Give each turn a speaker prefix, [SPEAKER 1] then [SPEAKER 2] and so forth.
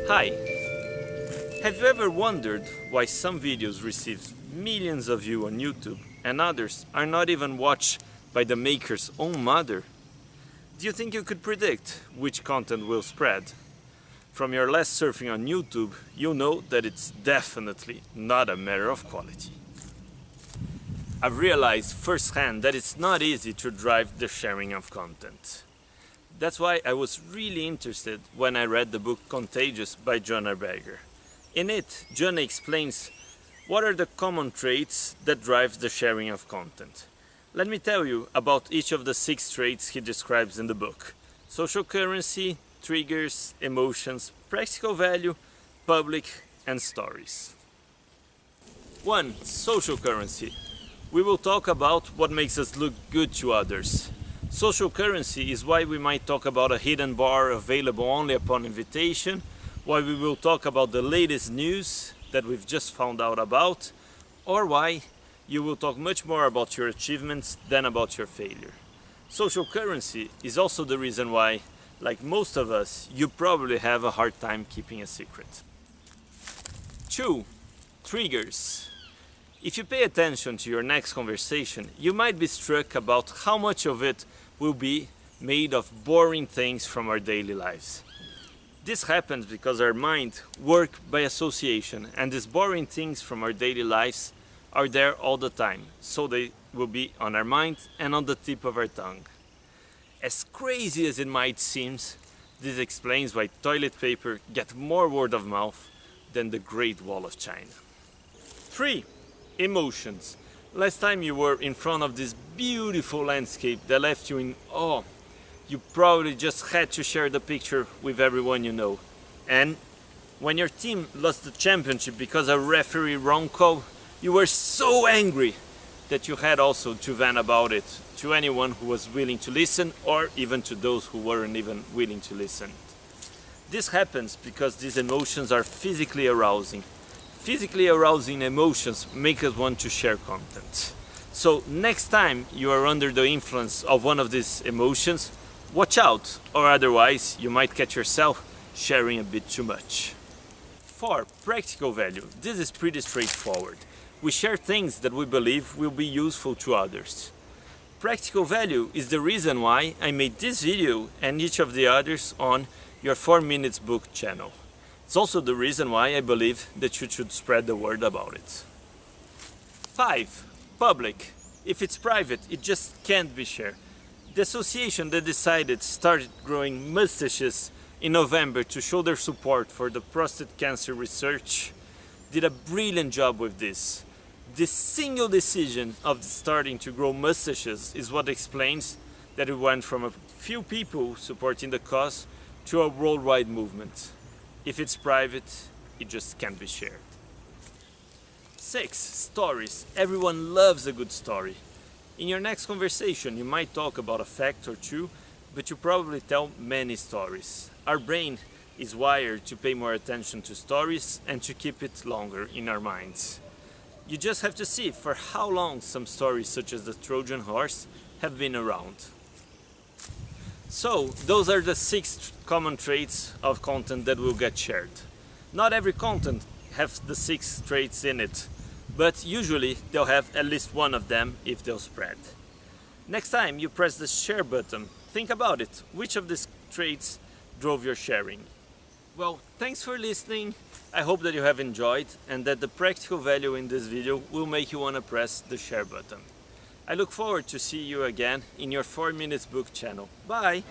[SPEAKER 1] Hi! Have you ever wondered why some videos receive millions of views on YouTube and others are not even watched by the maker's own mother? Do you think you could predict which content will spread? From your last surfing on YouTube, you'll know that it's definitely not a matter of quality. I've realized firsthand that it's not easy to drive the sharing of content. That's why I was really interested when I read the book Contagious by Jonah Berger. In it, Jonah explains what are the common traits that drive the sharing of content. Let me tell you about each of the 6 traits he describes in the book: social currency, triggers, emotions, practical value, public, and stories. 1. Social currency. We will talk about what makes us look good to others. Social currency is why we might talk about a hidden bar available only upon invitation, why we will talk about the latest news that we've just found out about, or why you will talk much more about your achievements than about your failure. Social currency is also the reason why, like most of us, you probably have a hard time keeping a secret. 2. Triggers. If you pay attention to your next conversation, you might be struck about how much of it will be made of boring things from our daily lives. This happens because our mind works by association, and these boring things from our daily lives are there all the time, so they will be on our mind and on the tip of our tongue. As crazy as it might seem, this explains why toilet paper gets more word of mouth than the Great Wall of China. 3. Emotions. Last time you were in front of this beautiful landscape that left you in awe, you probably just had to share the picture with everyone you know. And when your team lost the championship because a referee wrong call, you were so angry that you had also to vent about it to anyone who was willing to listen, or even to those who weren't even willing to listen. This happens because these emotions are physically arousing. Physically arousing emotions make us want to share content. So next time you are under the influence of one of these emotions, watch out, or otherwise you might catch yourself sharing a bit too much. 4. Practical value. This is pretty straightforward. We share things that we believe will be useful to others. Practical value is the reason why I made this video and each of the others on your 4 Minutes Book channel. It's also the reason why I believe that you should spread the word about it. 5. Public. If it's private, it just can't be shared. The association that decided started growing mustaches in November to show their support for the prostate cancer research did a brilliant job with this. This single decision of starting to grow mustaches is what explains that it went from a few people supporting the cause to a worldwide movement. If it's private, it just can't be shared. 6. Stories. Everyone loves a good story. In your next conversation, you might talk about a fact or two, but you probably tell many stories. Our brain is wired to pay more attention to stories and to keep it longer in our minds. You just have to see for how long some stories such as the Trojan horse have been around. So, those are the 6 common traits of content that will get shared. Not every content has the 6 traits in it, but usually they'll have at least one of them if they'll spread. Next time you press the share button, think about it. Which of these traits drove your sharing? Well, thanks for listening. I hope that you have enjoyed and that the practical value in this video will make you want to press the share button. I look forward to see you again in your 4 Minutes Book channel. Bye!